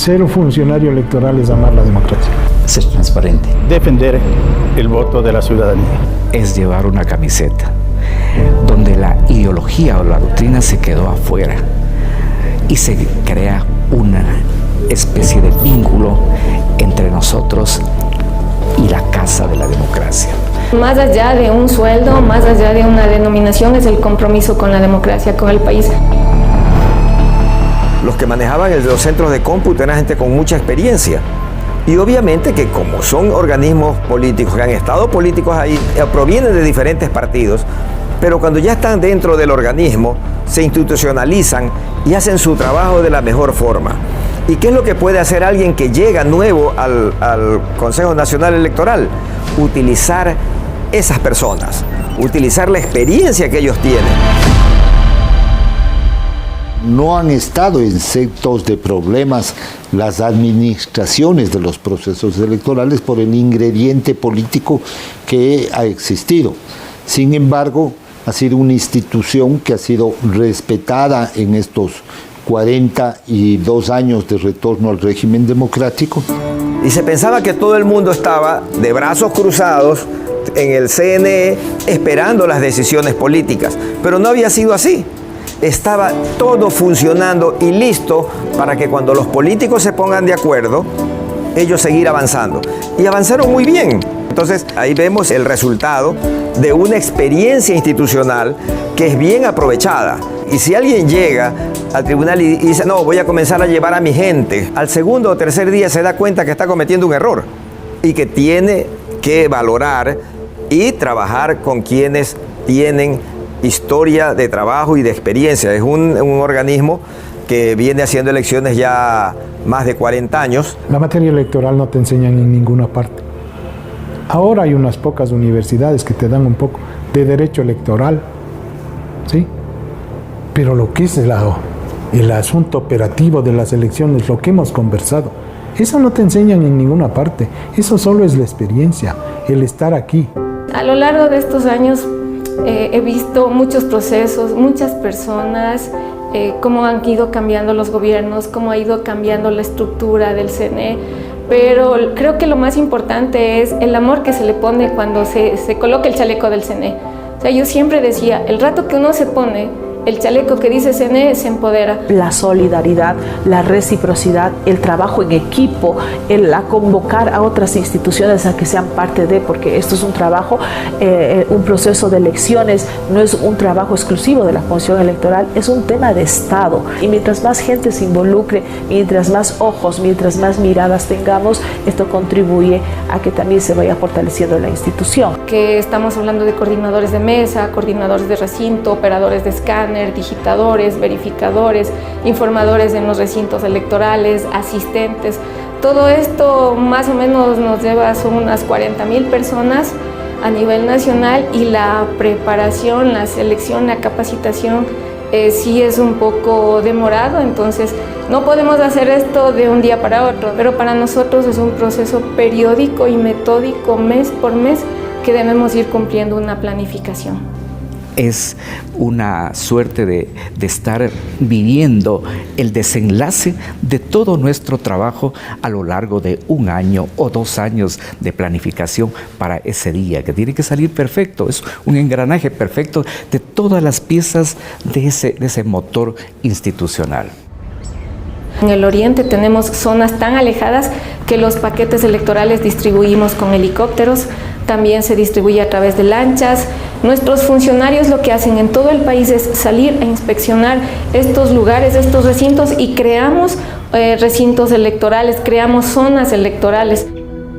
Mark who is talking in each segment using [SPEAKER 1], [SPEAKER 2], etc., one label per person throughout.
[SPEAKER 1] Ser un funcionario electoral es amar la democracia.
[SPEAKER 2] Ser transparente.
[SPEAKER 3] Defender el voto de la ciudadanía.
[SPEAKER 2] Es llevar una camiseta donde la ideología o la doctrina se quedó afuera y se crea una especie de vínculo entre nosotros y la casa de la democracia.
[SPEAKER 4] Más allá de un sueldo, más allá de una denominación, es el compromiso con la democracia, con el país.
[SPEAKER 5] Los que manejaban los centros de cómputo eran gente con mucha experiencia. Y obviamente que como son organismos políticos, que han estado políticos ahí, provienen de diferentes partidos, pero cuando ya están dentro del organismo, se institucionalizan y hacen su trabajo de la mejor forma. ¿Y qué es lo que puede hacer alguien que llega nuevo al Consejo Nacional Electoral? Utilizar esas personas, utilizar la experiencia que ellos tienen.
[SPEAKER 6] No han estado exentos de problemas las administraciones de los procesos electorales por el ingrediente político que ha existido. Sin embargo, ha sido una institución que ha sido respetada en estos 42 años de retorno al régimen democrático.
[SPEAKER 5] Y se pensaba que todo el mundo estaba de brazos cruzados en el CNE esperando las decisiones políticas, pero no había sido así. Estaba todo funcionando y listo para que cuando los políticos se pongan de acuerdo, ellos seguir avanzando. Y avanzaron muy bien. Entonces ahí vemos el resultado de una experiencia institucional que es bien aprovechada. Y si alguien llega al tribunal y dice, no, voy a comenzar a llevar a mi gente, al segundo o tercer día se da cuenta que está cometiendo un error y que tiene que valorar y trabajar con quienes tienen historia de trabajo y de experiencia. Es un organismo que viene haciendo elecciones ya más de 40 años.
[SPEAKER 1] La materia electoral no te enseñan en ninguna parte. Ahora hay unas pocas universidades que te dan un poco de derecho electoral, ¿sí? Pero lo que es el asunto operativo de las elecciones, lo que hemos conversado, eso no te enseñan en ninguna parte. Eso solo es la experiencia, el estar aquí.
[SPEAKER 4] A lo largo de estos años he visto muchos procesos, muchas personas, cómo han ido cambiando los gobiernos, cómo ha ido cambiando la estructura del CNE, pero creo que lo más importante es el amor que se le pone cuando se coloca el chaleco del CNE. O sea, yo siempre decía, el rato que uno se pone el chaleco que dice CNE, se empodera.
[SPEAKER 7] La solidaridad, la reciprocidad, el trabajo en equipo, el convocar a otras instituciones a que sean parte de, porque esto es un trabajo, un proceso de elecciones, no es un trabajo exclusivo de la función electoral, es un tema de Estado. Y mientras más gente se involucre, mientras más ojos, mientras más miradas tengamos, esto contribuye a que también se vaya fortaleciendo la institución.
[SPEAKER 4] Que estamos hablando de coordinadores de mesa, coordinadores de recinto, operadores de escáner, digitadores, verificadores, informadores en los recintos electorales, asistentes. Todo esto más o menos nos lleva, son unas 40.000 personas a nivel nacional, y la preparación, la selección, la capacitación sí es un poco demorado, entonces no podemos hacer esto de un día para otro, pero para nosotros es un proceso periódico y metódico, mes por mes, que debemos ir cumpliendo una planificación.
[SPEAKER 2] Es una suerte de estar viviendo el desenlace de todo nuestro trabajo a lo largo de 1 año o 2 años de planificación para ese día, que tiene que salir perfecto. Es un engranaje perfecto de todas las piezas de ese motor institucional.
[SPEAKER 4] En el oriente tenemos zonas tan alejadas que los paquetes electorales distribuimos con helicópteros, también se distribuye a través de lanchas. Nuestros funcionarios lo que hacen en todo el país es salir a inspeccionar estos lugares, estos recintos, y creamos recintos electorales, creamos zonas electorales.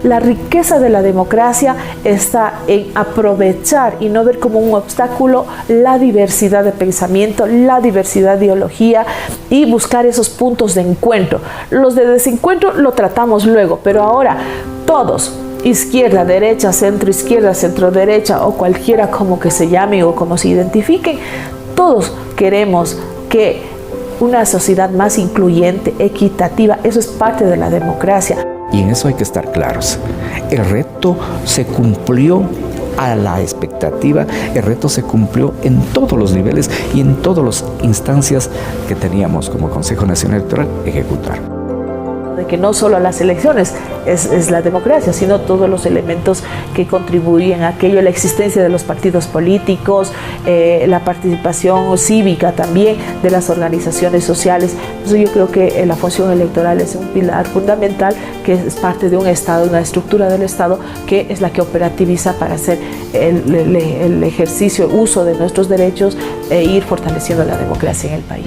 [SPEAKER 7] La riqueza de la democracia está en aprovechar y no ver como un obstáculo la diversidad de pensamiento, la diversidad de ideología, y buscar esos puntos de encuentro. Los de desencuentro lo tratamos luego, pero ahora todos, izquierda, derecha, centro izquierda, centro derecha, o cualquiera como que se llame o como se identifiquen, todos queremos que una sociedad más incluyente, equitativa, eso es parte de la democracia.
[SPEAKER 2] Y en eso hay que estar claros. El reto se cumplió a la expectativa, el reto se cumplió en todos los niveles y en todas las instancias que teníamos como Consejo Nacional Electoral ejecutar.
[SPEAKER 7] de que no solo las elecciones es la democracia, sino todos los elementos que contribuyen a aquello, la existencia de los partidos políticos, la participación cívica también de las organizaciones sociales. Entonces yo creo que la función electoral es un pilar fundamental que es parte de un Estado, una estructura del Estado que es la que operativiza para hacer el ejercicio, el uso de nuestros derechos e ir fortaleciendo la democracia en el país.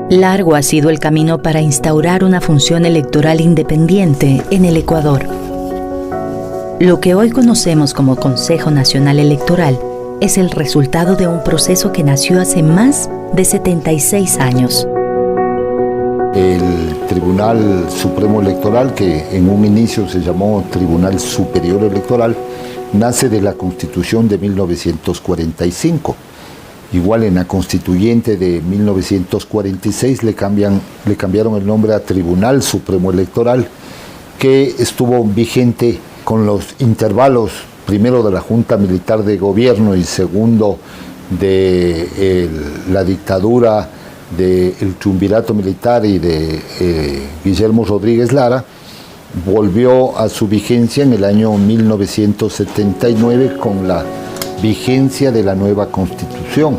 [SPEAKER 8] Largo ha sido el camino para instaurar una función electoral independiente en el Ecuador. Lo que hoy conocemos como Consejo Nacional Electoral es el resultado de un proceso que nació hace más de 76 años.
[SPEAKER 6] El Tribunal Supremo Electoral, que en un inicio se llamó Tribunal Superior Electoral, nace de la Constitución de 1945. Igual en la Constituyente de 1946 le cambiaron el nombre a Tribunal Supremo Electoral, que estuvo vigente con los intervalos, primero de la Junta Militar de Gobierno y segundo de la dictadura del Triunvirato Militar y de Guillermo Rodríguez Lara. Volvió a su vigencia en el año 1979 con la vigencia de la nueva Constitución.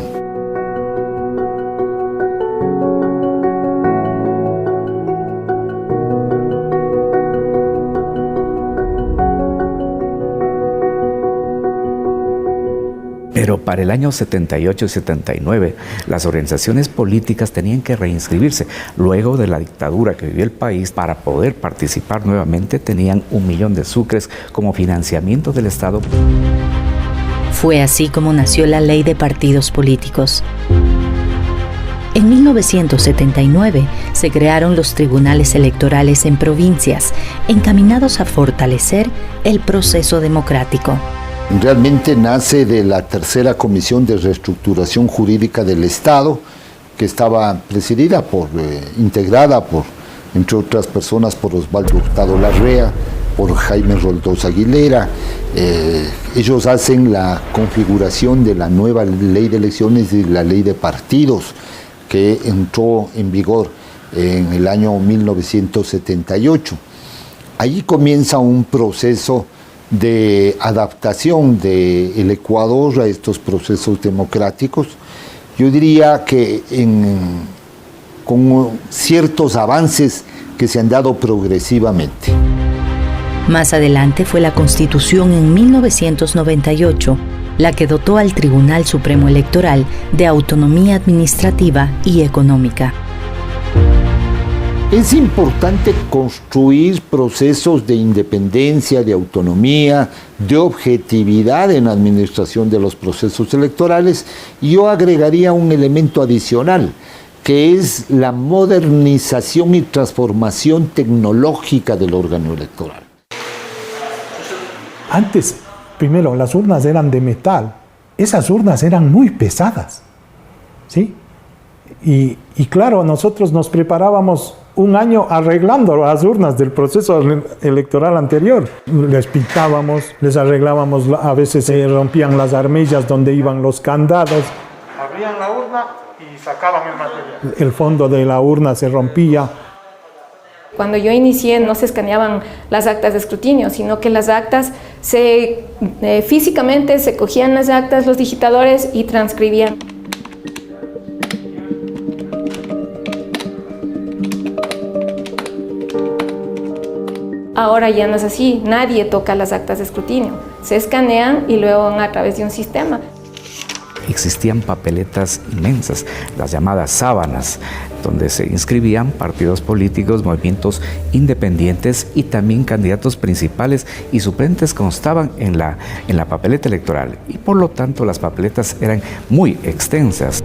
[SPEAKER 2] Pero para el año 78 y 79, las organizaciones políticas tenían que reinscribirse. Luego de la dictadura que vivió el país, para poder participar nuevamente, tenían 1 millón de sucres como financiamiento del Estado.
[SPEAKER 8] Fue así como nació la Ley de Partidos Políticos. En 1979 se crearon los tribunales electorales en provincias, encaminados a fortalecer el proceso democrático.
[SPEAKER 6] Realmente nace de la tercera Comisión de Reestructuración Jurídica del Estado, que estaba presidida integrada por, entre otras personas, por Osvaldo Hurtado Larrea, por Jaime Roldós Aguilera. Ellos hacen la configuración de la nueva ley de elecciones y la ley de partidos, que entró en vigor en el año 1978. Allí comienza un proceso de adaptación del Ecuador a estos procesos democráticos. Yo diría que con ciertos avances que se han dado progresivamente.
[SPEAKER 8] Más adelante fue la Constitución en 1998 la que dotó al Tribunal Supremo Electoral de autonomía administrativa y económica.
[SPEAKER 6] Es importante construir procesos de independencia, de autonomía, de objetividad en la administración de los procesos electorales, y yo agregaría un elemento adicional, que es la modernización y transformación tecnológica del órgano electoral.
[SPEAKER 1] Antes, primero, las urnas eran de metal. Esas urnas eran muy pesadas, ¿sí? Y claro, nosotros nos preparábamos un año arreglando las urnas del proceso electoral anterior. Les pintábamos, les arreglábamos, a veces se rompían las armillas donde iban los candados. Abrían la urna y sacaban el material. El fondo de la urna se rompía.
[SPEAKER 4] Cuando yo inicié no se escaneaban las actas de escrutinio, sino que las actas físicamente se cogían las actas, los digitadores y transcribían. Ahora ya no es así, nadie toca las actas de escrutinio, se escanean y luego van a través de un sistema.
[SPEAKER 2] Existían papeletas inmensas, las llamadas sábanas, donde se inscribían partidos políticos, movimientos independientes y también candidatos principales y suplentes constaban en la papeleta electoral y por lo tanto las papeletas eran muy extensas.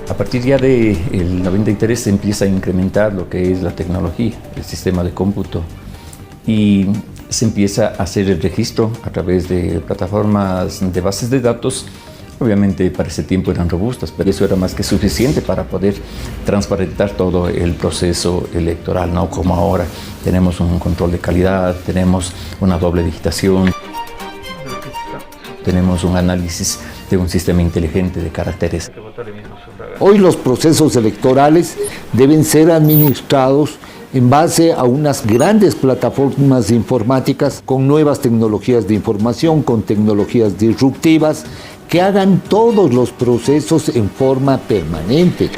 [SPEAKER 9] A partir ya del 93 se empieza a incrementar lo que es la tecnología, el sistema de cómputo y se empieza a hacer el registro a través de plataformas de bases de datos. Obviamente para ese tiempo eran robustas, pero eso era más que suficiente para poder transparentar todo el proceso electoral, no como ahora. Tenemos un control de calidad, tenemos una doble digitación, tenemos un análisis de un sistema inteligente de caracteres.
[SPEAKER 6] Hoy los procesos electorales deben ser administrados en base a unas grandes plataformas informáticas con nuevas tecnologías de información, con tecnologías disruptivas que hagan todos los procesos en forma permanente.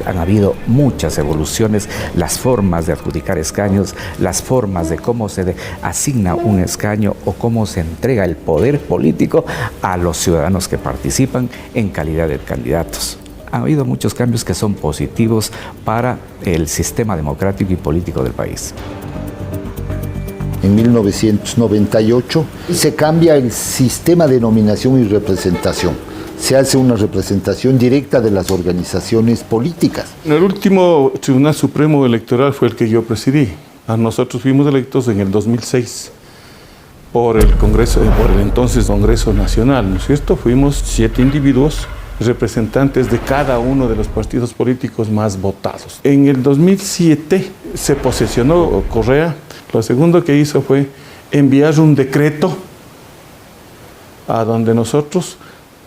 [SPEAKER 2] Han habido muchas evoluciones, las formas de adjudicar escaños, las formas de cómo se asigna un escaño o cómo se entrega el poder político a los ciudadanos que participan en calidad de candidatos. Ha habido muchos cambios que son positivos para el sistema democrático y político del país.
[SPEAKER 6] En 1998 se cambia el sistema de nominación y representación. Se hace una representación directa de las organizaciones políticas.
[SPEAKER 10] El último Tribunal Supremo Electoral fue el que yo presidí. Nosotros fuimos electos en el 2006 por el entonces Congreso Nacional, ¿no es cierto? Fuimos 7 individuos representantes de cada uno de los partidos políticos más votados. En el 2007 se posesionó Correa. Lo segundo que hizo fue enviar un decreto a donde nosotros,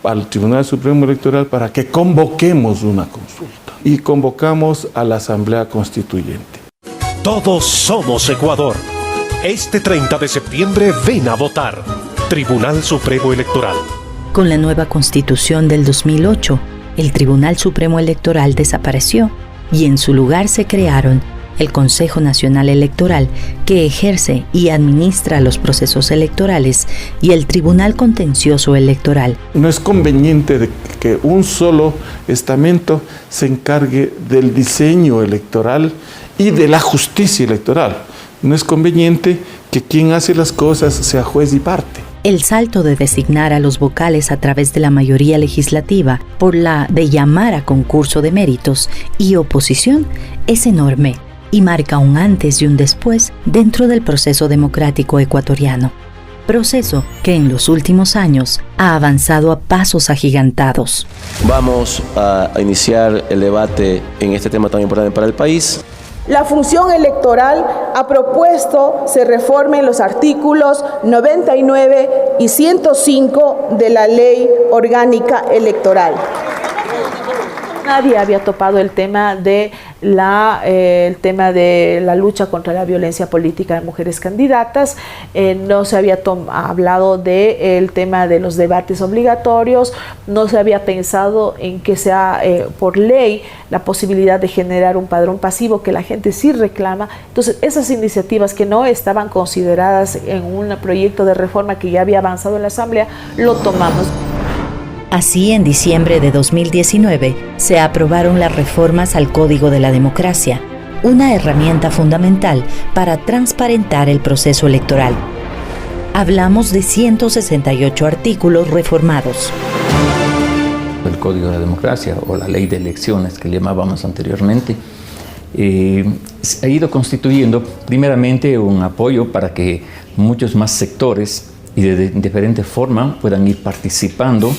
[SPEAKER 10] al Tribunal Supremo Electoral, para que convoquemos una consulta. Y convocamos a la Asamblea Constituyente.
[SPEAKER 11] Todos somos Ecuador. Este 30 de septiembre ven a votar. Tribunal Supremo Electoral.
[SPEAKER 8] Con la nueva Constitución del 2008, el Tribunal Supremo Electoral desapareció y en su lugar se crearon el Consejo Nacional Electoral, que ejerce y administra los procesos electorales, y el Tribunal Contencioso Electoral.
[SPEAKER 10] No es conveniente que un solo estamento se encargue del diseño electoral y de la justicia electoral. No es conveniente que quien hace las cosas sea juez y parte.
[SPEAKER 8] El salto de designar a los vocales a través de la mayoría legislativa por la de llamar a concurso de méritos y oposición es enorme y marca un antes y un después dentro del proceso democrático ecuatoriano. Proceso que en los últimos años ha avanzado a pasos agigantados.
[SPEAKER 12] Vamos a iniciar el debate en este tema tan importante para el país.
[SPEAKER 13] La función electoral ha propuesto se reformen los artículos 99 y 105 de la Ley Orgánica Electoral.
[SPEAKER 7] Nadie había topado el tema de la lucha contra la violencia política de mujeres candidatas. No se había hablado del tema de los debates obligatorios. No se había pensado en que sea por ley la posibilidad de generar un padrón pasivo que la gente sí reclama. Entonces, esas iniciativas que no estaban consideradas en un proyecto de reforma que ya había avanzado en la Asamblea, lo tomamos.
[SPEAKER 8] Así, en diciembre de 2019, se aprobaron las reformas al Código de la Democracia, una herramienta fundamental para transparentar el proceso electoral. Hablamos de 168 artículos reformados.
[SPEAKER 9] El Código de la Democracia, o la Ley de Elecciones, que le llamábamos anteriormente, ha ido constituyendo primeramente un apoyo para que muchos más sectores y de diferente forma puedan ir participando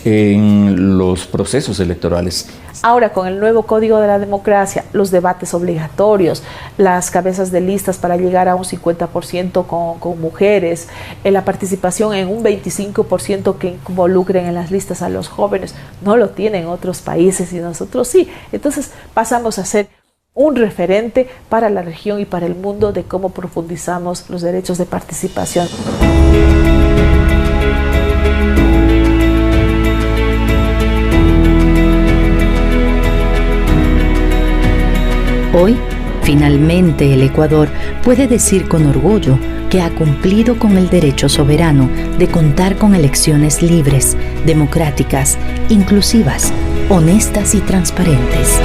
[SPEAKER 9] en los procesos electorales.
[SPEAKER 7] Ahora, con el nuevo Código de la Democracia, los debates obligatorios, las cabezas de listas para llegar a un 50% con mujeres, la participación en un 25% que involucren en las listas a los jóvenes, no lo tienen otros países y nosotros sí. Entonces pasamos a ser un referente para la región y para el mundo de cómo profundizamos los derechos de participación.
[SPEAKER 8] Hoy, finalmente, el Ecuador puede decir con orgullo que ha cumplido con el derecho soberano de contar con elecciones libres, democráticas, inclusivas, honestas y transparentes.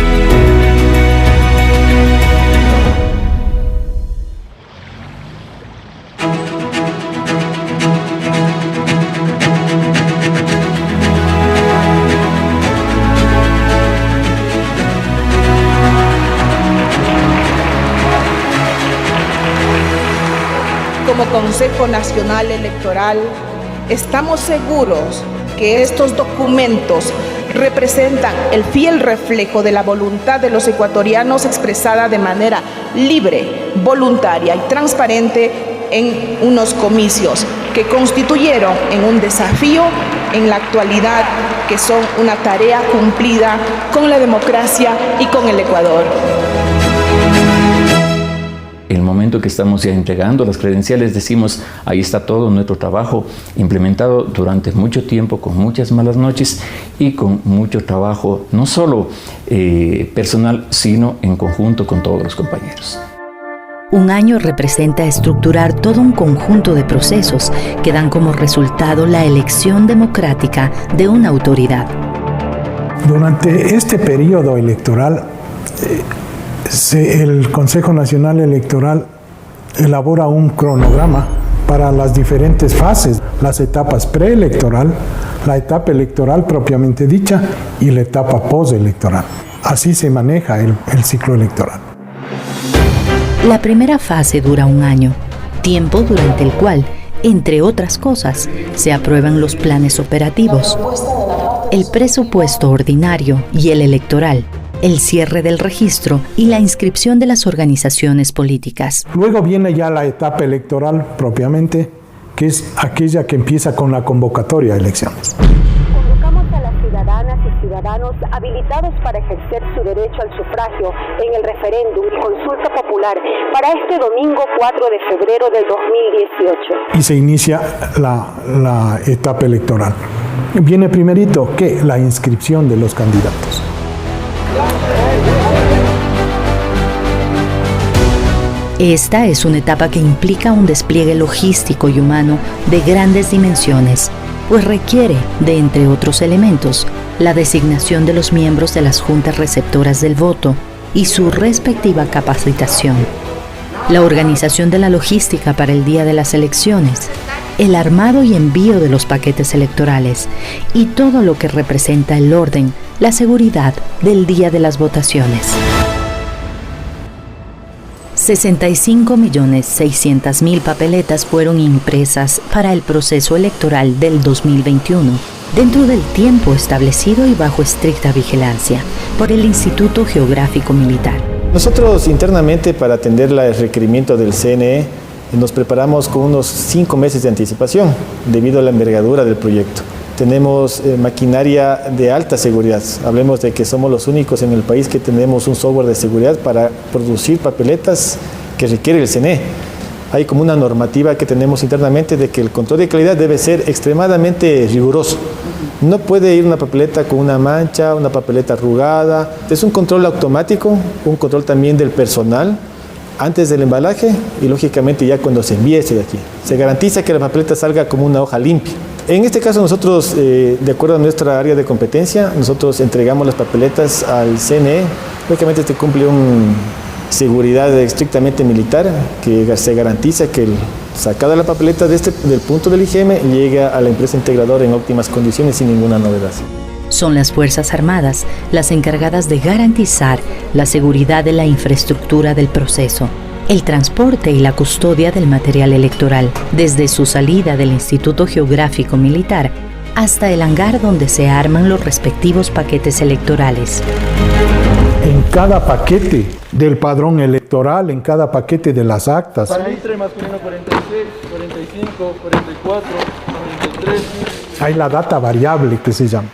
[SPEAKER 13] Como Consejo Nacional Electoral, estamos seguros que estos documentos representan el fiel reflejo de la voluntad de los ecuatorianos expresada de manera libre, voluntaria y transparente en unos comicios que constituyeron en un desafío en la actualidad, que son una tarea cumplida con la democracia y con el Ecuador.
[SPEAKER 9] El momento que estamos ya entregando las credenciales, decimos, ahí está todo nuestro trabajo implementado durante mucho tiempo, con muchas malas noches y con mucho trabajo, no solo personal, sino en conjunto con todos los compañeros.
[SPEAKER 8] Un año representa estructurar todo un conjunto de procesos que dan como resultado la elección democrática de una autoridad.
[SPEAKER 1] Durante este periodo electoral, el Consejo Nacional Electoral elabora un cronograma para las diferentes fases, las etapas preelectoral, la etapa electoral propiamente dicha y la etapa postelectoral. Así se maneja el ciclo electoral.
[SPEAKER 8] La primera fase dura un año, tiempo durante el cual, entre otras cosas, se aprueban los planes operativos, el presupuesto ordinario y el electoral, el cierre del registro y la inscripción de las organizaciones políticas.
[SPEAKER 1] Luego viene ya la etapa electoral propiamente, que es aquella que empieza con la convocatoria de elecciones.
[SPEAKER 14] Convocamos a las ciudadanas y ciudadanos habilitados para ejercer su derecho al sufragio en el referéndum y consulta popular para este domingo 4 de febrero del 2018.
[SPEAKER 1] Y se inicia la etapa electoral. Viene primerito que la inscripción de los candidatos.
[SPEAKER 8] Esta es una etapa que implica un despliegue logístico y humano de grandes dimensiones, pues requiere, de entre otros elementos, la designación de los miembros de las juntas receptoras del voto y su respectiva capacitación, la organización de la logística para el día de las elecciones, el armado y envío de los paquetes electorales y todo lo que representa el orden, la seguridad del día de las votaciones. 65.600.000 papeletas fueron impresas para el proceso electoral del 2021, dentro del tiempo establecido y bajo estricta vigilancia por el Instituto Geográfico Militar.
[SPEAKER 3] Nosotros internamente, para atender el requerimiento del CNE, nos preparamos con unos 5 meses de anticipación debido a la envergadura del proyecto. Tenemos maquinaria de alta seguridad. Hablemos de que somos los únicos en el país que tenemos un software de seguridad para producir papeletas que requiere el CNE. Hay como una normativa que tenemos internamente de que el control de calidad debe ser extremadamente riguroso. No puede ir una papeleta con una mancha, una papeleta arrugada. Es un control automático, un control también del personal antes del embalaje y lógicamente ya cuando se envíe de aquí. Se garantiza que la papeleta salga como una hoja limpia. En este caso nosotros, de acuerdo a nuestra área de competencia, nosotros entregamos las papeletas al CNE. Lógicamente este cumple una seguridad estrictamente militar, que se garantiza que sacada la papeleta del punto del IGM llega a la empresa integradora en óptimas condiciones sin ninguna novedad.
[SPEAKER 8] Son las Fuerzas Armadas las encargadas de garantizar la seguridad de la infraestructura del proceso, el transporte y la custodia del material electoral, desde su salida del Instituto Geográfico Militar hasta el hangar donde se arman los respectivos paquetes electorales.
[SPEAKER 1] En cada paquete del padrón electoral, en cada paquete de las actas.
[SPEAKER 15] Salitre masculino 46, 45, 44, 43.
[SPEAKER 1] Hay la data variable que se llama.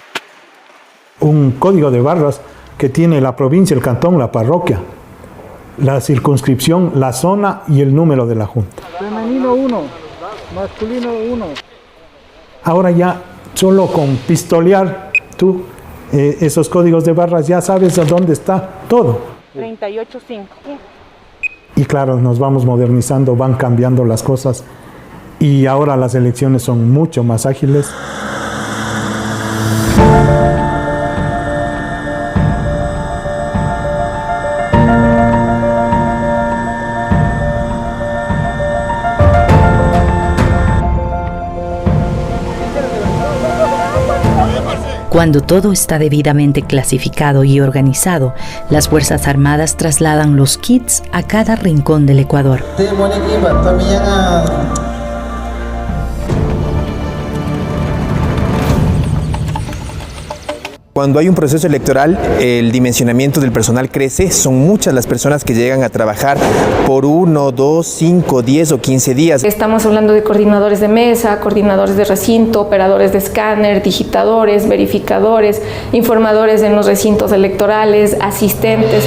[SPEAKER 1] Un código de barras que tiene la provincia, el cantón, la parroquia, la circunscripción, la zona y el número de la junta.
[SPEAKER 15] Femenino 1, masculino 1.
[SPEAKER 1] Ahora ya solo con pistolear tú esos códigos de barras ya sabes a dónde está todo.
[SPEAKER 16] 38.5.
[SPEAKER 1] Y claro, nos vamos modernizando, van cambiando las cosas y ahora las elecciones son mucho más ágiles.
[SPEAKER 8] Cuando todo está debidamente clasificado y organizado, las Fuerzas Armadas trasladan los kits a cada rincón del Ecuador.
[SPEAKER 17] Cuando hay un proceso electoral, el dimensionamiento del personal crece. Son muchas las personas que llegan a trabajar por 1, 2, 5, 10 o 15 días.
[SPEAKER 4] Estamos hablando de coordinadores de mesa, coordinadores de recinto, operadores de escáner, digitadores, verificadores, informadores en los recintos electorales, asistentes.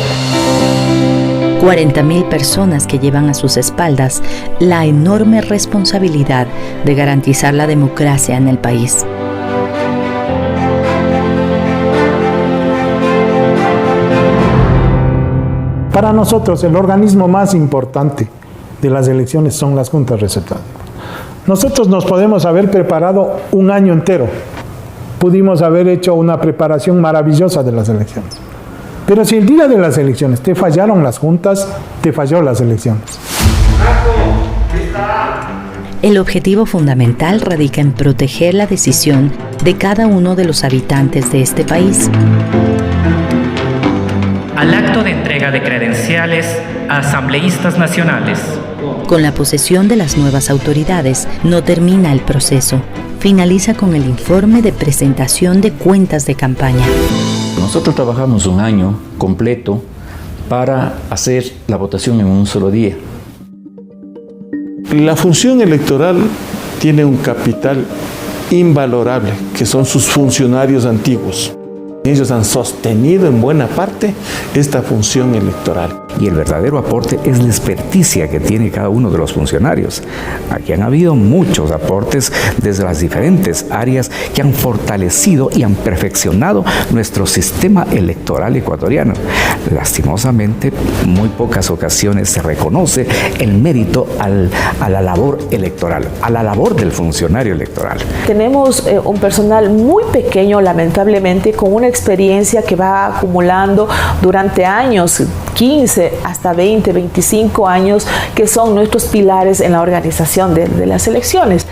[SPEAKER 8] 40.000 personas que llevan a sus espaldas la enorme responsabilidad de garantizar la democracia en el país.
[SPEAKER 1] Para nosotros, el organismo más importante de las elecciones son las juntas receptoras. Nosotros nos podemos haber preparado un año entero. Pudimos haber hecho una preparación maravillosa de las elecciones. Pero si el día de las elecciones te fallaron las juntas, te falló las elecciones.
[SPEAKER 8] El objetivo fundamental radica en proteger la decisión de cada uno de los habitantes de este país.
[SPEAKER 18] Al acto de entrega de credenciales a asambleístas nacionales.
[SPEAKER 8] Con la posesión de las nuevas autoridades no termina el proceso. Finaliza con el informe de presentación de cuentas de campaña.
[SPEAKER 9] Nosotros trabajamos un año completo para hacer la votación en un solo día.
[SPEAKER 10] La función electoral tiene un capital invalorable, que son sus funcionarios antiguos. Ellos han sostenido en buena parte esta función electoral.
[SPEAKER 2] Y el verdadero aporte es la experticia que tiene cada uno de los funcionarios. Aquí han habido muchos aportes desde las diferentes áreas que han fortalecido y han perfeccionado nuestro sistema electoral ecuatoriano. Lastimosamente, muy pocas ocasiones se reconoce el mérito a la labor electoral, a la labor del funcionario electoral.
[SPEAKER 7] Tenemos un personal muy pequeño, lamentablemente, con una experiencia que va acumulando durante años, 15 hasta 20, 25 años, que son nuestros pilares en la organización de las elecciones.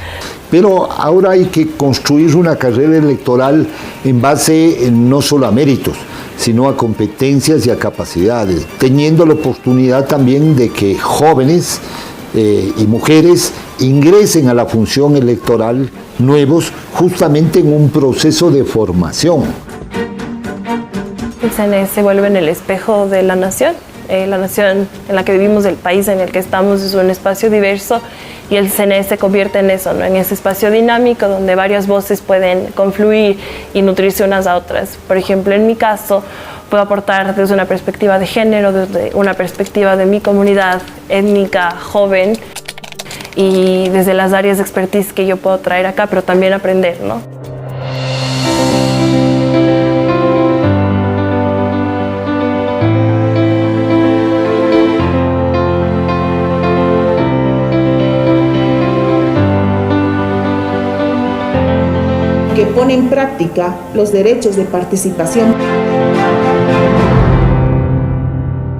[SPEAKER 6] Pero ahora hay que construir una carrera electoral en base no solo a méritos, sino a competencias y a capacidades, teniendo la oportunidad también de que jóvenes y mujeres ingresen a la función electoral nuevos, justamente en un proceso de formación.
[SPEAKER 19] El CNE se vuelve en el espejo de la nación en la que vivimos, el país en el que estamos es un espacio diverso y el CNE se convierte en eso, ¿no? En ese espacio dinámico donde varias voces pueden confluir y nutrirse unas a otras. Por ejemplo, en mi caso, puedo aportar desde una perspectiva de género, desde una perspectiva de mi comunidad étnica, joven, y desde las áreas de expertise que yo puedo traer acá, pero también aprender, ¿no?
[SPEAKER 13] Que pone en práctica los derechos de participación.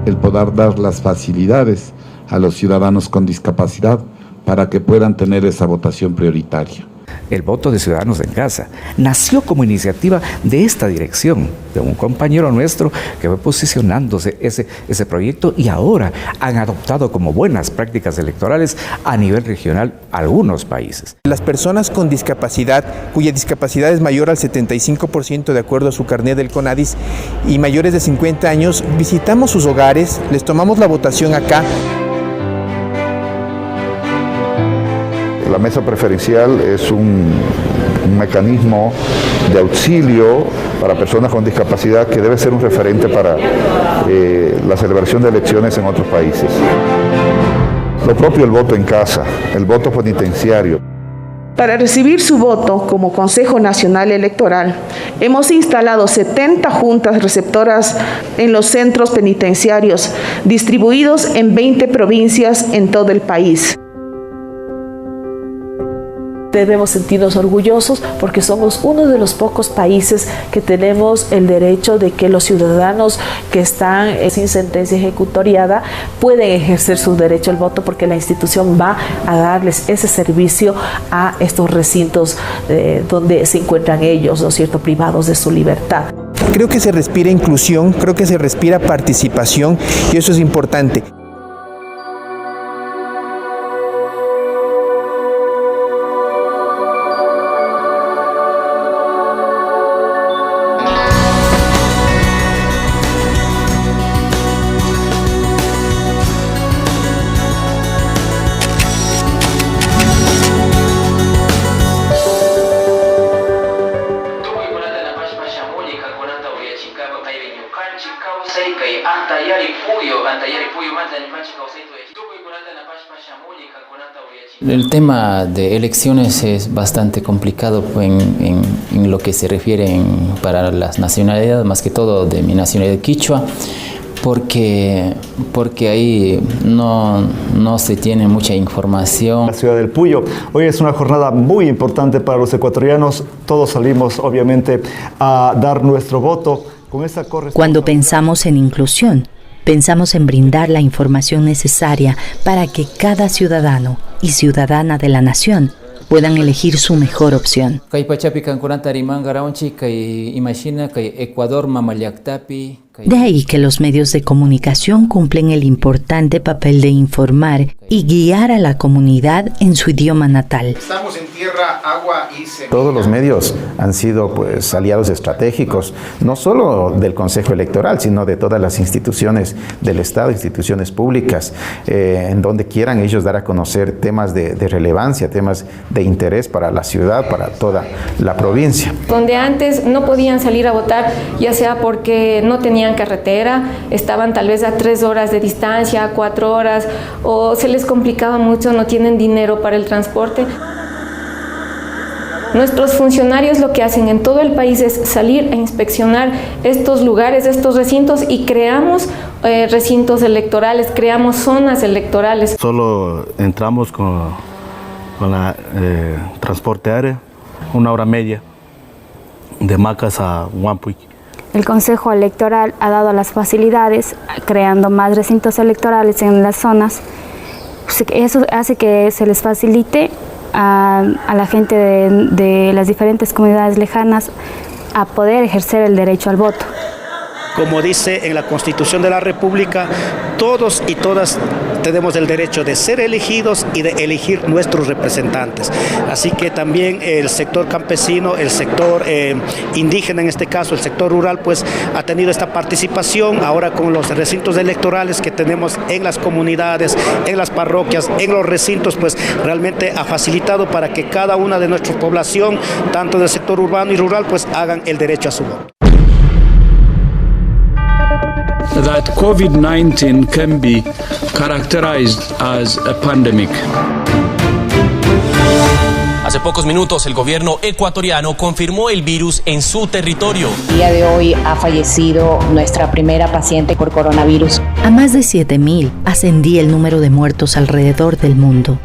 [SPEAKER 20] El poder dar las facilidades a los ciudadanos con discapacidad para que puedan tener esa votación prioritaria.
[SPEAKER 2] el voto de Ciudadanos en Casa. Nació como iniciativa de esta dirección, de un compañero nuestro que fue posicionándose ese proyecto, y ahora han adoptado como buenas prácticas electorales a nivel regional algunos países.
[SPEAKER 17] Las personas con discapacidad, cuya discapacidad es mayor al 75% de acuerdo a su carnet del CONADIS, y mayores de 50 años, visitamos sus hogares, les tomamos la votación acá.
[SPEAKER 20] La mesa preferencial es un mecanismo de auxilio para personas con discapacidad que debe ser un referente para la celebración de elecciones en otros países. Lo propio el voto en casa, el voto penitenciario.
[SPEAKER 13] Para recibir su voto como Consejo Nacional Electoral, hemos instalado 70 juntas receptoras en los centros penitenciarios, distribuidos en 20 provincias en todo el país.
[SPEAKER 7] Debemos sentirnos orgullosos porque somos uno de los pocos países que tenemos el derecho de que los ciudadanos que están sin sentencia ejecutoriada pueden ejercer su derecho al voto, porque la institución va a darles ese servicio a estos recintos donde se encuentran ellos, ¿no es cierto?, privados de su libertad.
[SPEAKER 17] Creo que se respira inclusión, creo que se respira participación, y eso es importante.
[SPEAKER 16] El tema de elecciones es bastante complicado en lo que se refiere para las nacionalidades, más que todo de mi nacionalidad quichua, porque ahí no se tiene mucha información.
[SPEAKER 21] La ciudad del Puyo. Hoy es una jornada muy importante para los ecuatorianos. Todos salimos, obviamente, a dar nuestro voto.
[SPEAKER 8] Cuando pensamos en inclusión, pensamos en brindar la información necesaria para que cada ciudadano y ciudadana de la nación puedan elegir su mejor opción. De ahí que los medios de comunicación cumplen el importante papel de informar y guiar a la comunidad en su idioma natal.
[SPEAKER 22] Estamos en tierra, agua y semilla.
[SPEAKER 23] Todos los medios han sido aliados estratégicos, no solo del Consejo Electoral, sino de todas las instituciones del Estado, instituciones públicas, en donde quieran ellos dar a conocer temas de relevancia, temas de interés para la ciudad, para toda la provincia.
[SPEAKER 4] Donde antes no podían salir a votar, ya sea porque no tenían carretera, estaban tal vez a 3 horas de distancia, 4 horas, o se les complicaba mucho, no tienen dinero para el transporte. Nuestros funcionarios lo que hacen en todo el país es salir a inspeccionar estos lugares, estos recintos, y creamos recintos electorales, creamos zonas electorales.
[SPEAKER 24] Solo entramos con la transporte aéreo, 1 hora media de Macas a Huampuy.
[SPEAKER 25] El Consejo Electoral ha dado las facilidades, creando más recintos electorales en las zonas. Eso hace que se les facilite a la gente de las diferentes comunidades lejanas a poder ejercer el derecho al voto.
[SPEAKER 22] Como dice en la Constitución de la República, todos y todas tenemos el derecho de ser elegidos y de elegir nuestros representantes. Así que también el sector campesino, el sector indígena en este caso, el sector rural, pues ha tenido esta participación ahora con los recintos electorales que tenemos en las comunidades, en las parroquias, en los recintos, pues realmente ha facilitado para que cada una de nuestra población, tanto del sector urbano y rural, pues hagan el derecho a su voto.
[SPEAKER 26] That COVID-19 can be characterized as a pandemic.
[SPEAKER 27] Hace pocos minutos el gobierno ecuatoriano confirmó el virus en su territorio.
[SPEAKER 28] El día de hoy ha fallecido nuestra primera paciente por coronavirus.
[SPEAKER 8] A más de 7.000 ascendía el número de muertos alrededor del mundo.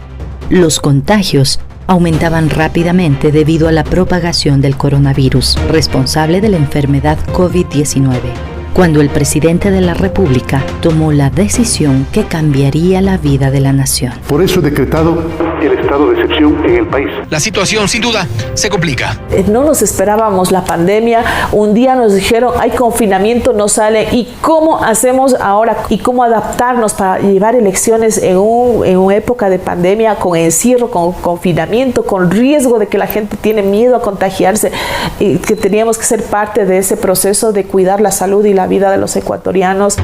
[SPEAKER 8] Los contagios aumentaban rápidamente debido a la propagación del coronavirus, responsable de la enfermedad COVID-19. Cuando el presidente de la República tomó la decisión que cambiaría la vida de la nación.
[SPEAKER 20] Por eso he decretado
[SPEAKER 1] el estado de excepción en el país.
[SPEAKER 3] La situación, sin duda, se complica.
[SPEAKER 7] No nos esperábamos la pandemia. Un día nos dijeron, hay confinamiento, no sale. ¿Y cómo hacemos ahora? ¿Y cómo adaptarnos para llevar elecciones en una época de pandemia, con encierro, con confinamiento, con riesgo de que la gente tiene miedo a contagiarse? Y que teníamos que ser parte de ese proceso de cuidar la salud y la vida de los ecuatorianos.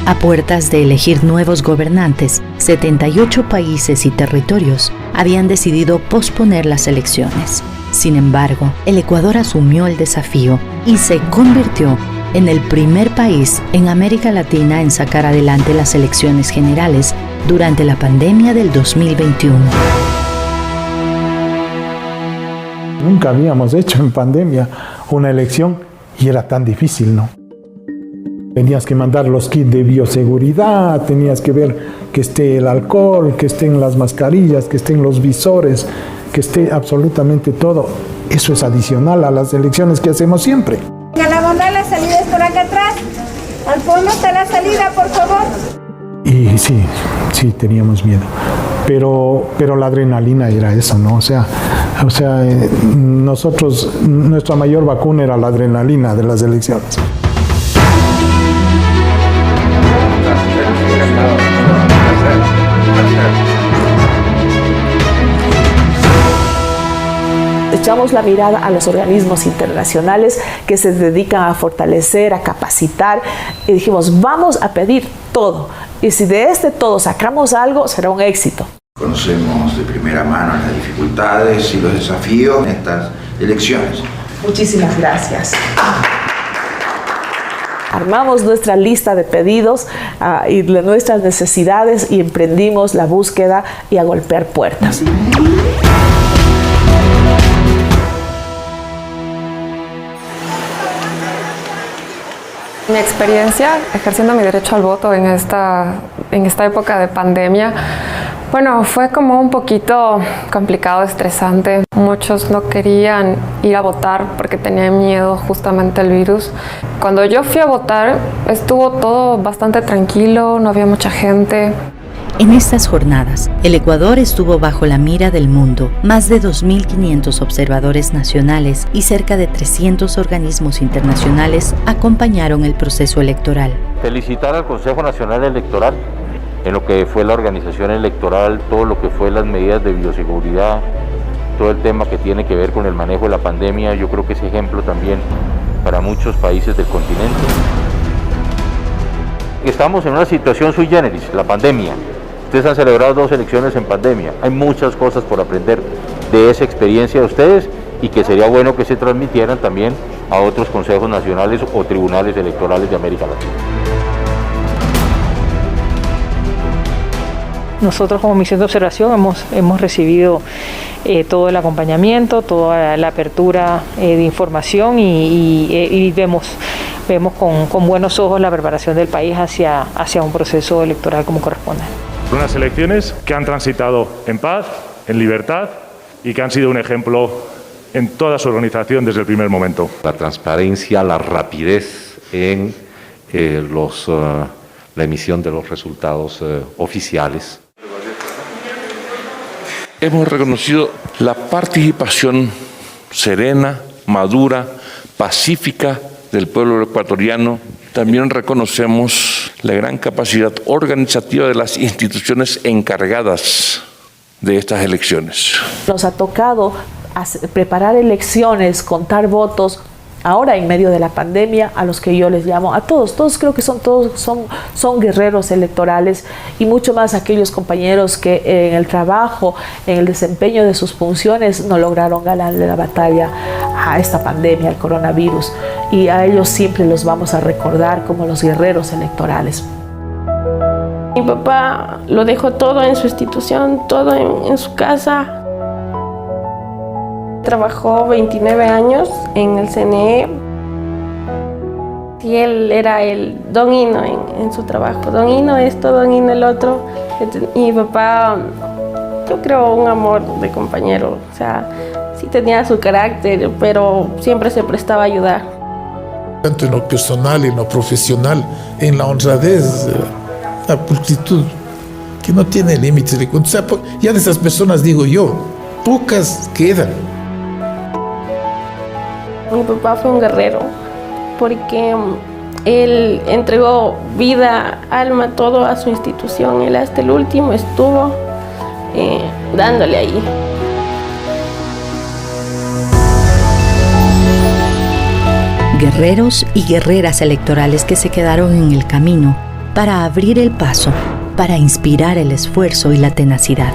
[SPEAKER 8] A puertas de elegir nuevos gobernantes, 78 países y territorios habían decidido posponer las elecciones. Sin embargo, el Ecuador asumió el desafío y se convirtió en el primer país en América Latina en sacar adelante las elecciones generales durante la pandemia del 2021.
[SPEAKER 5] Nunca habíamos hecho en pandemia una elección y era tan difícil, ¿no? Tenías que mandar los kits de bioseguridad, tenías que ver que esté el alcohol, que estén las mascarillas, que estén los visores, que esté absolutamente todo. Eso es adicional a las elecciones que hacemos siempre.
[SPEAKER 11] En la bondad la salida es por acá atrás. Al fondo está la salida, por favor.
[SPEAKER 5] Y sí, teníamos miedo. Pero la adrenalina era eso, ¿no? O sea, nosotros, nuestra mayor vacuna era la adrenalina de las elecciones.
[SPEAKER 7] Echamos la mirada a los organismos internacionales que se dedican a fortalecer, a capacitar, y dijimos, vamos a pedir todo. Y si de este todo sacamos algo, será un éxito.
[SPEAKER 12] Conocemos de primera mano las dificultades y los desafíos en estas elecciones.
[SPEAKER 7] Muchísimas gracias. Armamos nuestra lista de pedidos y de nuestras necesidades y emprendimos la búsqueda y a golpear puertas.
[SPEAKER 14] Mi experiencia ejerciendo mi derecho al voto en esta época de pandemia, bueno, fue como un poquito complicado, estresante. Muchos no querían ir a votar porque tenían miedo justamente al virus. Cuando yo fui a votar, estuvo todo bastante tranquilo, no había mucha gente.
[SPEAKER 8] En estas jornadas, el Ecuador estuvo bajo la mira del mundo. Más de 2.500 observadores nacionales y cerca de 300 organismos internacionales acompañaron el proceso electoral.
[SPEAKER 15] Felicitar al Consejo Nacional Electoral en lo que fue la organización electoral, todo lo que fue las medidas de bioseguridad, todo el tema que tiene que ver con el manejo de la pandemia. Yo creo que es ejemplo también para muchos países del continente. Estamos en una situación sui generis, la pandemia. Ustedes han celebrado 2 elecciones en pandemia. Hay muchas cosas por aprender de esa experiencia de ustedes y que sería bueno que se transmitieran también a otros consejos nacionales o tribunales electorales de América Latina.
[SPEAKER 18] Nosotros como misión de observación hemos recibido todo el acompañamiento, toda la apertura de información y vemos con buenos ojos la preparación del país hacia un proceso electoral como corresponde.
[SPEAKER 29] Unas elecciones que han transitado en paz, en libertad y que han sido un ejemplo en toda su organización desde el primer momento.
[SPEAKER 30] La transparencia, la rapidez en la emisión de los resultados oficiales.
[SPEAKER 31] Hemos reconocido la participación serena, madura, pacífica del pueblo ecuatoriano. También reconocemos la gran capacidad organizativa de las instituciones encargadas de estas elecciones.
[SPEAKER 7] Nos ha tocado preparar elecciones, contar votos, ahora en medio de la pandemia, a los que yo les llamo, a todos creo que son guerreros electorales y mucho más aquellos compañeros que en el trabajo, en el desempeño de sus funciones no lograron ganarle la batalla a esta pandemia, al coronavirus, y a ellos siempre los vamos a recordar como los guerreros electorales.
[SPEAKER 4] Mi papá lo dejó todo en su institución, todo en su casa. Trabajó 29 años en el CNE y él era el Don Hino en su trabajo. Don Hino esto, Don Hino el otro. Y mi papá, yo creo, un amor de compañero. O sea, sí tenía su carácter, pero siempre se prestaba a ayudar.
[SPEAKER 32] Tanto en lo personal, en lo profesional, en la honradez, la pulcritud. que no tiene límites. O sea, ya de esas personas, digo yo, pocas quedan.
[SPEAKER 4] Mi papá fue un guerrero, porque él entregó vida, alma, todo a su institución. Él hasta el último estuvo dándole ahí.
[SPEAKER 8] Guerreros y guerreras electorales que se quedaron en el camino para abrir el paso, para inspirar el esfuerzo y la tenacidad.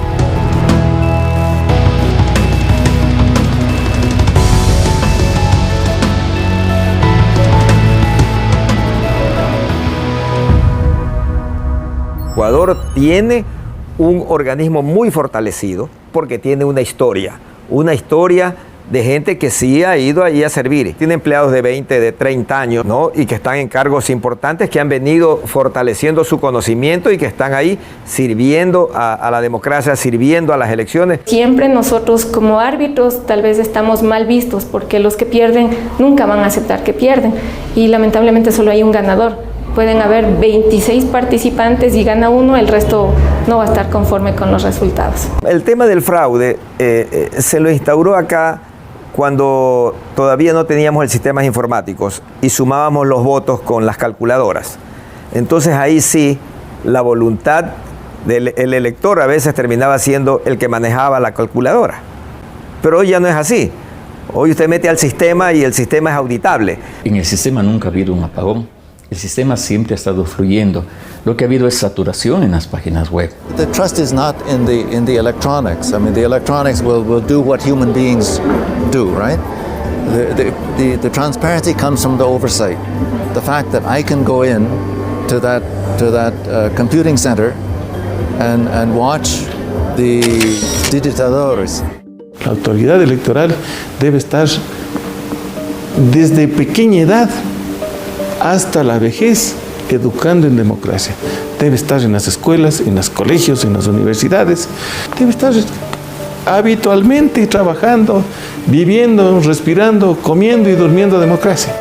[SPEAKER 2] Ecuador tiene un organismo muy fortalecido porque tiene una historia de gente que sí ha ido ahí a servir. Tiene empleados de 20, de 30 años, ¿no? Y que están en cargos importantes, que han venido fortaleciendo su conocimiento y que están ahí sirviendo a la democracia, sirviendo a las elecciones.
[SPEAKER 4] Siempre nosotros como árbitros tal vez estamos mal vistos porque los que pierden nunca van a aceptar que pierden y lamentablemente solo hay un ganador. Pueden haber 26 participantes y gana uno, el resto no va a estar conforme con los resultados.
[SPEAKER 2] El tema del fraude se lo instauró acá cuando todavía no teníamos el sistemas informáticos y sumábamos los votos con las calculadoras. Entonces ahí sí, la voluntad del elector a veces terminaba siendo el que manejaba la calculadora. Pero hoy ya no es así. Hoy usted mete al sistema y el sistema es auditable.
[SPEAKER 6] En el sistema nunca ha habido un apagón. El sistema siempre ha estado fluyendo. Lo que ha habido es saturación en las páginas web.
[SPEAKER 9] The trust is not in the electronics. I mean, the electronics will do what human beings do, right? The transparency comes from the oversight. The fact that I can go in to that computing center and watch the digitadores.
[SPEAKER 32] La autoridad electoral debe estar desde pequeña edad hasta la vejez, educando en democracia. Debe estar en las escuelas, en los colegios, en las universidades. Debe estar habitualmente trabajando, viviendo, respirando, comiendo y durmiendo democracia.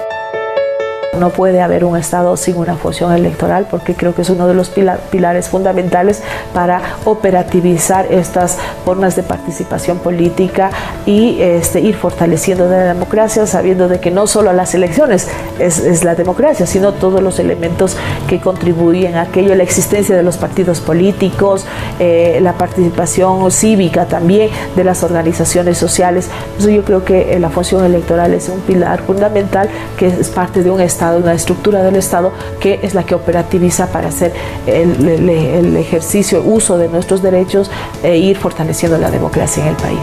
[SPEAKER 7] No puede haber un Estado sin una función electoral porque creo que es uno de los pilares fundamentales para operativizar estas formas de participación política y ir fortaleciendo la democracia, sabiendo de que no solo las elecciones es la democracia, sino todos los elementos que contribuyen a aquello, la existencia de los partidos políticos, la participación cívica también de las organizaciones sociales. Entonces yo creo que la función electoral es un pilar fundamental que es parte de un Estado, una estructura del Estado que es la que operativiza para hacer el ejercicio, uso de nuestros derechos e ir fortaleciendo la democracia en el país.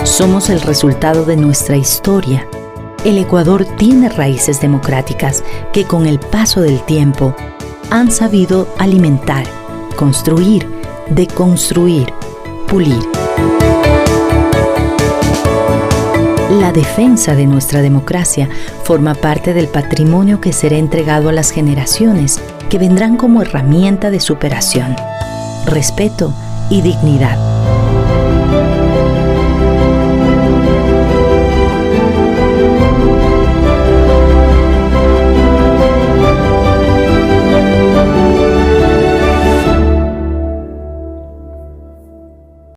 [SPEAKER 8] Somos el resultado de nuestra historia. El Ecuador tiene raíces democráticas que con el paso del tiempo han sabido alimentar, construir, deconstruir, pulir. La defensa de nuestra democracia forma parte del patrimonio que será entregado a las generaciones que vendrán como herramienta de superación, respeto y dignidad.